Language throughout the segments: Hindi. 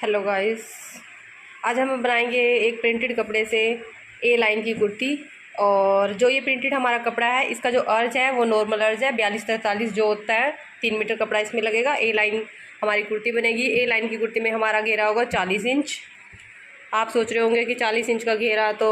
हेलो गाइस, आज हम बनाएंगे एक प्रिंटेड कपड़े से ए लाइन की कुर्ती। और जो ये प्रिंटेड हमारा कपड़ा है, इसका जो अर्ज है वो नॉर्मल अर्ज है 42-43 जो होता है। 3 मीटर कपड़ा इसमें लगेगा। ए लाइन हमारी कुर्ती बनेगी। ए लाइन की कुर्ती में हमारा घेरा होगा 40 इंच। आप सोच रहे होंगे कि 40 इंच का घेरा तो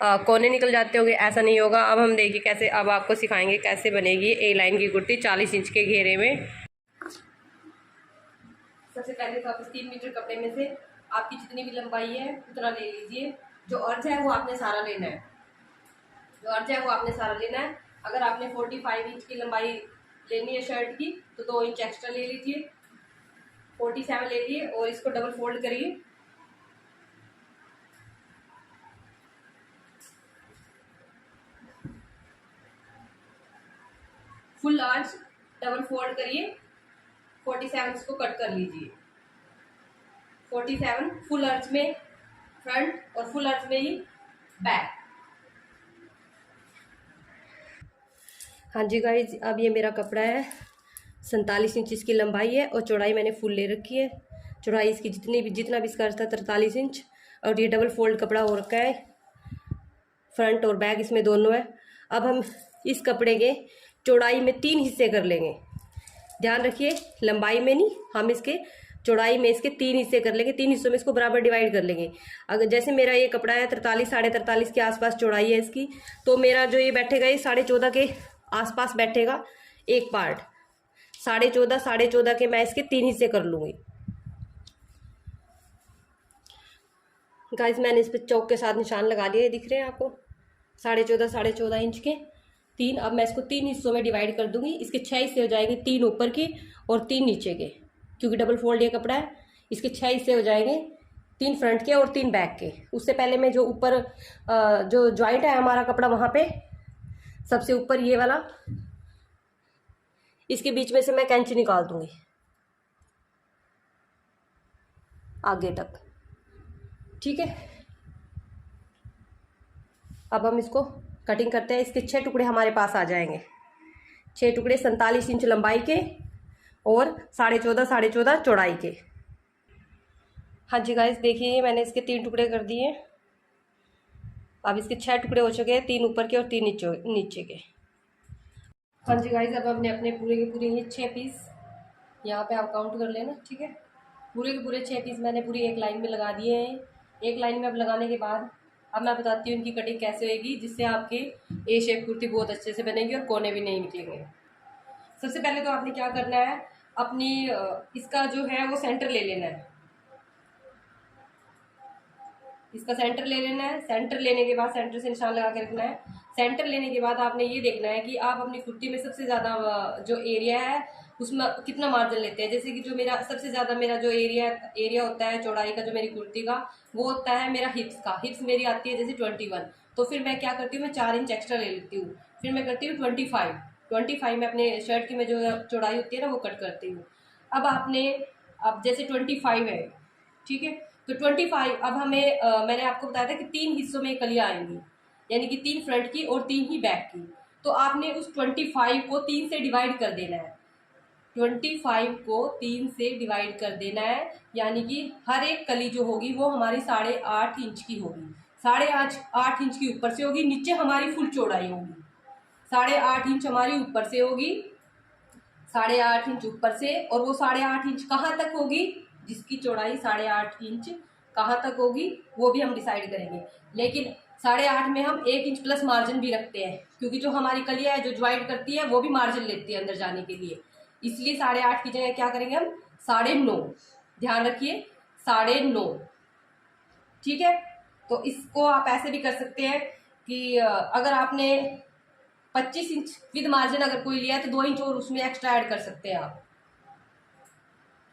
कोने निकल जाते होंगे। ऐसा नहीं होगा। अब हम देखिए कैसे, अब आपको सिखाएंगे कैसे बनेगी ए लाइन की कुर्ती 40 इंच के घेरे में। सबसे पहले तो आप इस 3 मीटर कपड़े में से आपकी जितनी भी लंबाई है उतना ले लीजिए। जो अर्ज है वो आपने सारा लेना है। अगर आपने 45 इंच की लंबाई लेनी है शर्ट की तो 2 इंच एक्स्ट्रा ले लीजिए। 47 ले लिए और इसको डबल फोल्ड करिए। फुल अर्ज डबल फोल्ड करिए। 47 को कट कर लीजिए। 47 फुल अर्ज में फ्रंट और फुल अर्ज में ही बैक। हाँ जी गाइज, अब ये मेरा कपड़ा है। 47 इंच इसकी लंबाई है और चौड़ाई मैंने फुल ले रखी है। चौड़ाई इसकी जितना भी इसका था 43 इंच। और ये डबल फोल्ड कपड़ा हो रखा है। फ्रंट और बैक इसमें दोनों है। अब हम इस कपड़े के चौड़ाई में 3 हिस्से कर लेंगे। ध्यान रखिए, लंबाई में नहीं, हम इसके चौड़ाई में इसके 3 हिस्से कर लेंगे। 3 हिस्सों में इसको बराबर डिवाइड कर लेंगे। अगर जैसे मेरा ये कपड़ा है 43 साढ़े 43 के आसपास चौड़ाई है इसकी, तो मेरा जो ये बैठेगा ये 14.5 के आसपास बैठेगा एक पार्ट। 14.5 के मैं इसके 3 हिस्से कर लूँगी। गाइस, मैंने इस पर चौक के साथ निशान लगा दिए, दिख रहे हैं आपको। 14.5 इंच के 3। अब मैं इसको 3 हिस्सों में डिवाइड कर दूंगी। इसके 6 हिस्से हो जाएंगे, 3 ऊपर के और 3 नीचे के। क्योंकि डबल फोल्ड ये कपड़ा है, इसके 6 हिस्से हो जाएंगे, 3 फ्रंट के और 3 बैक के। उससे पहले मैं जो ऊपर जो जॉइंट है हमारा कपड़ा, वहाँ पे सबसे ऊपर ये वाला, इसके बीच में से मैं कैंची निकाल दूंगी आगे तक। ठीक है, अब हम इसको कटिंग करते हैं। इसके 6 टुकड़े हमारे पास आ जाएंगे। 6 टुकड़े 47 इंच लंबाई के और 14.5 चौड़ाई के। हाँ जी गाइस, देखिए मैंने इसके 3 टुकड़े कर दिए। अब इसके 6 टुकड़े हो चुके हैं, 3 ऊपर के और 3 नीचे के। हाँ जी गाइस, अब हमने अपने पूरे के पूरे ये 6 पीस यहाँ पे आप काउंट कर लेना। ठीक है, पूरे के पूरे 6 पीस मैंने पूरी एक लाइन में लगा दिए हैं। एक लाइन में अब लगाने के बाद अब मैं बताती हूँ इनकी कटिंग कैसे होगी, जिससे आपकी ए शेप कुर्ती बहुत अच्छे से बनेगी और कोने भी नहीं निकलेंगे। सबसे पहले तो आपने क्या करना है, अपनी इसका जो है वो सेंटर ले लेना है। इसका सेंटर ले लेना है। सेंटर लेने के बाद सेंटर से निशान लगा के रखना है। सेंटर लेने के बाद आपने ये देखना है कि आप अपनी कुर्ती में सबसे ज़्यादा जो एरिया है उसमें कितना मार्जिन लेते हैं। जैसे कि जो मेरा सबसे ज़्यादा मेरा जो एरिया होता है चौड़ाई का, जो मेरी कुर्ती का, वो होता है मेरा हिप्स का। हिप्स मेरी आती है जैसे 21। तो फिर मैं क्या करती हूँ, मैं 4 इंच एक्स्ट्रा ले लेती हूँ। फिर मैं करती हूँ 25 में अपने शर्ट की में जो चौड़ाई होती है ना, वो कट करती हूँ। अब जैसे 25 है, ठीक है, तो 25 अब हमें मैंने आपको बताया था कि 3 हिस्सों में कलियाँ आएंगी, यानी कि 3 फ्रंट की और 3 ही बैक की। तो आपने उस 25 को 3 से डिवाइड कर देना है। 25 को 3 से डिवाइड कर देना है, यानी कि हर एक कली जो होगी वो हमारी 8.5 इंच की होगी। 8.5 इंच की ऊपर से होगी, नीचे हमारी फुल चौड़ाई होगी। 8.5 इंच हमारी ऊपर से होगी, 8.5 इंच ऊपर से। और वो 8.5 इंच कहाँ तक होगी, जिसकी चौड़ाई 8.5 इंच कहाँ तक होगी वो भी हम डिसाइड करेंगे। लेकिन 8.5 में हम 1 इंच प्लस मार्जिन भी रखते हैं, क्योंकि जो हमारी कलियाँ है जो ज्वाइंट करती है वो भी मार्जिन लेती है अंदर जाने के लिए। इसलिए 8.5 की जगह क्या करेंगे हम, 9.5। ध्यान रखिए, 9.5। ठीक है, तो इसको आप ऐसे भी कर सकते हैं कि अगर आपने 25 इंच विद मार्जिन अगर कोई लिया है तो 2 इंच और उसमें एक्स्ट्रा ऐड कर सकते हैं आप।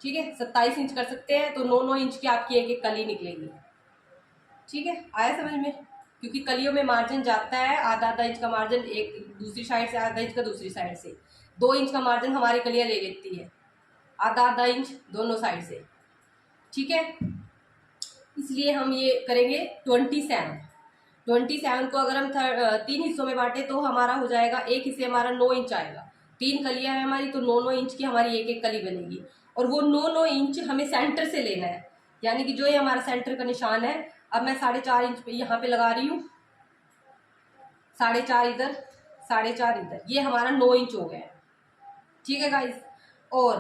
ठीक है, 27 इंच कर सकते हैं तो 9 इंच की आपकी एक एक कली निकलेगी। ठीक है, आया समझ में? क्योंकि कलियों में मार्जिन जाता है आधा इंच का मार्जिन एक दूसरी साइड से, आधा इंच का दूसरी साइड से। 2 इंच का मार्जिन हमारी कलियां ले लेती है, आधा इंच दोनों साइड से। ठीक है, इसलिए हम ये करेंगे 27 को अगर हम 3 हिस्सों में बांटे तो हमारा हो जाएगा, एक हिस्से हमारा 9 इंच आएगा। 3 कलियां हैं हमारी, तो 9 इंच की हमारी एक एक कली बनेगी। और वो 9 इंच हमें सेंटर से लेना है। यानी कि जो ये हमारा सेंटर का निशान है, अब मैं 4.5 इंच पे यहाँ पे लगा रही हूँ, 4.5 इधर, 4.5 इधर, ये हमारा 9 इंच हो गया है। ठीक है गाइस। और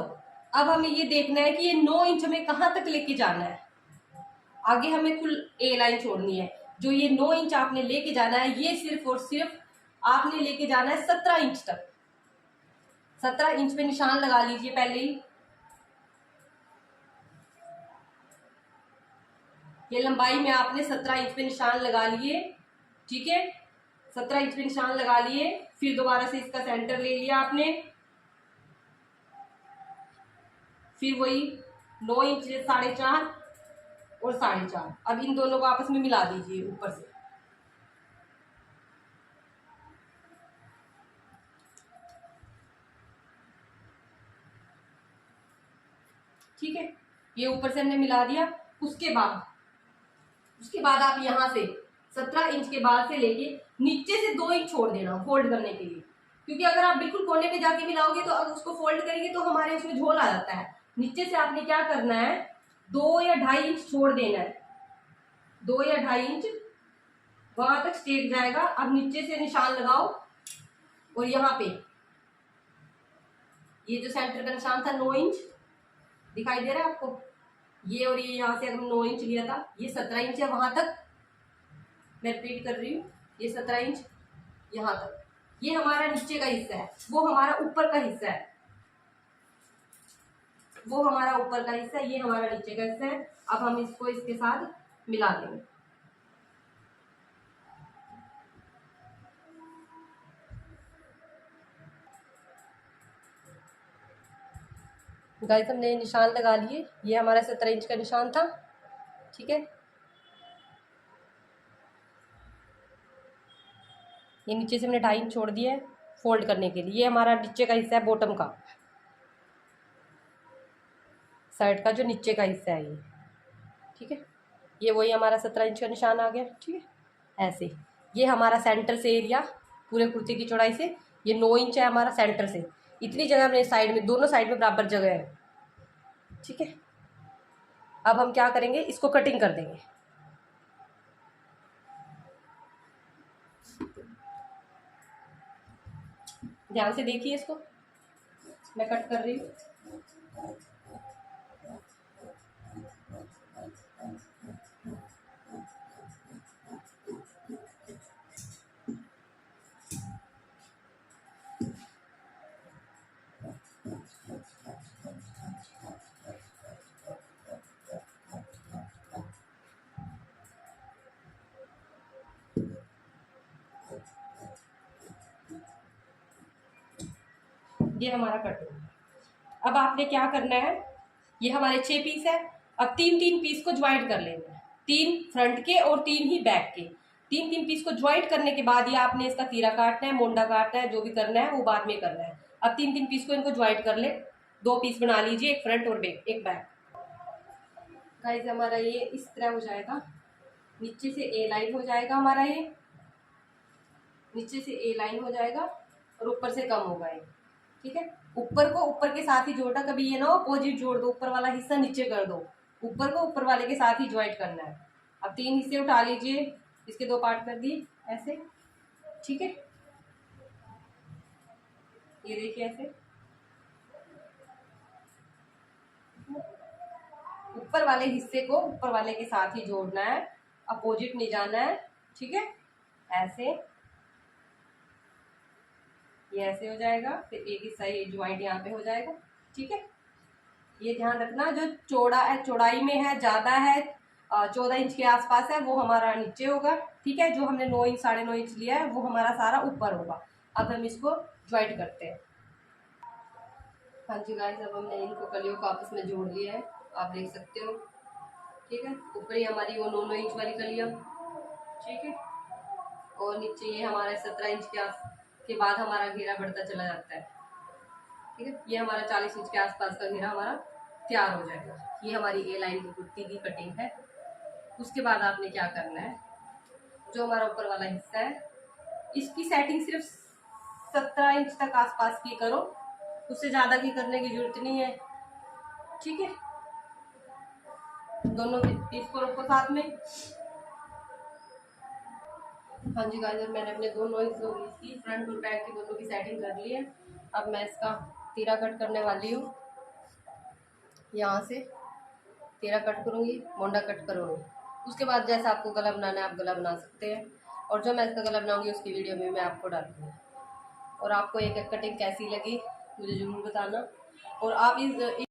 अब हमें ये देखना है कि ये 9 इंच हमें कहाँ तक लेके जाना है। आगे हमें कुल ए लाइन छोड़नी है। जो ये 9 इंच आपने लेके जाना है, ये सिर्फ और सिर्फ आपने लेके जाना है 17 इंच तक। 17 इंच पे निशान लगा लीजिए पहले ही। ये लंबाई में आपने 17 इंच पे निशान लगा लिए। ठीक है, 17 इंच पे निशान लगा लिए। फिर दोबारा से इसका सेंटर ले लिया आपने, फिर वही 9 इंच, 4.5 और 4.5। अब इन दोनों को आपस में मिला दीजिए ऊपर से। ठीक है, ये ऊपर से हमने मिला दिया। उसके बाद आप यहाँ से 17 इंच के बाद से लेके नीचे से 2 इंच छोड़ देना फोल्ड करने के लिए, क्योंकि अगर आप बिल्कुल कोने पे जाके मिलाओगे तो अगर उसको फोल्ड करेंगे तो हमारे उसमें झोल आ जाता है। नीचे से आपने क्या करना है, 2 या 2.5 इंच छोड़ देना है। 2 या 2.5 इंच वहां तक स्ट्रेट जाएगा। अब नीचे से निशान लगाओ और यहाँ पे ये जो सेंटर का निशान था 9 इंच दिखाई दे रहा है आपको, ये और ये यहाँ से अगर 9 इंच लिया था, ये 17 इंच है वहां तक। मैं रिपीट कर रही हूँ, ये 17 इंच यहाँ तक, ये हमारा नीचे का हिस्सा है, वो हमारा ऊपर का हिस्सा है, वो हमारा ऊपर का हिस्सा है, ये हमारा नीचे का हिस्सा है। अब हम इसको इसके साथ मिला देंगे। गाइस हमने निशान लगा लिए, ये हमारा 17 इंच का निशान था। ठीक है, ये नीचे से हमने 2.5 इंच छोड़ दिया है फोल्ड करने के लिए। ये हमारा नीचे का हिस्सा है, बॉटम का साइड का जो नीचे का हिस्सा है ये। ठीक है, ये वही हमारा 17 इंच का निशान आ गया। ठीक है, ऐसे ये हमारा सेंटर से एरिया पूरे कुर्ते की चौड़ाई से ये 9 इंच है हमारा सेंटर से। इतनी जगह अपने साइड में, दोनों साइड में बराबर जगह है। ठीक है, अब हम क्या करेंगे, इसको कटिंग कर देंगे। ध्यान से देखिए इसको, मैं कट कर रही हूँ। ये हमारा कट हो गया। अब आपने क्या करना है, ये हमारे 6 पीस है। अब 3-3 पीस को ज्वाइंट कर लेना है, 3 फ्रंट के और 3 ही बैक के। 3-3 पीस को ज्वाइंट करने के बाद ये आपने इसका तीरा काटना है, मोंडा काटना है, जो भी करना है वो बाद में करना है। अब 3-3 पीस को इनको ज्वाइंट कर ले, 2 पीस बना लीजिए, एक फ्रंट और एक बैक। गाइस हमारा ये इस तरह हो जाएगा, नीचे से ए लाइन हो जाएगा हमारा, ये नीचे से ए लाइन हो जाएगा और ऊपर से कम होगा ये। ठीक है, ऊपर को ऊपर के साथ ही जोड़ना, कभी ये ना अपोजिट जोड़ दो, ऊपर वाला हिस्सा नीचे कर दो, ऊपर को ऊपर वाले के साथ ही ज्वाइंट करना है। अब 3 हिस्से उठा लीजिए, इसके 2 पार्ट कर दिए ऐसे। ठीक है, ये देखिए ऐसे ऊपर वाले हिस्से को ऊपर वाले के साथ ही जोड़ना है, अपोजिट नहीं जाना है। ठीक है, ऐसे ये ऐसे हो जाएगा, फिर एक हिस्सा ये ज्वाइंट यहाँ पे हो जाएगा। ठीक है, ये ध्यान रखना, जो चौड़ा है, चौड़ाई में है ज़्यादा है, 14 इंच के आसपास है, वो हमारा नीचे होगा। ठीक है, जो हमने 9 इंच 9.5 इंच लिया है वो हमारा सारा ऊपर होगा। अब हम इसको ज्वाइंट करते हैं। हाँ जी गाइस, अब हमने इनको कलियों को आपस में जोड़ लिया है, आप देख सकते हो। ठीक है, ऊपर ही हमारी वो 9 इंच वाली कलियाँ। ठीक है, और नीचे ये हमारे 17 इंच के बाद हमारा घेरा बढ़ता चला जाता है। ठीक है, ये हमारा 40 इंच के आसपास का घेरा हमारा तैयार हो जाएगा। ये हमारी ए लाइन की कुर्ती की कटिंग है। उसके बाद आपने क्या करना है, जो हमारा ऊपर वाला हिस्सा है इसकी सेटिंग सिर्फ 17 इंच तक आसपास की करो, उससे ज़्यादा की करने की जरूरत नहीं है। ठीक है, दोनों पीस को रखो साथ में। हाँ जी गाइस, मैंने अपने दोनों हिस्सों की फ्रंट और बैक की दोनों की सेटिंग कर ली है। अब मैं इसका तीरा कट करने वाली हूँ। यहाँ से तीरा कट करूँगी, मोंडा कट करूँगी। उसके बाद जैसा आपको गला बनाना है आप गला बना सकते हैं, और जो मैं इसका गला बनाऊँगी उसकी वीडियो में मैं आपको डालूँगी। और आपको एक कटिंग कैसी लगी मुझे ज़रूर बताना। और आप इस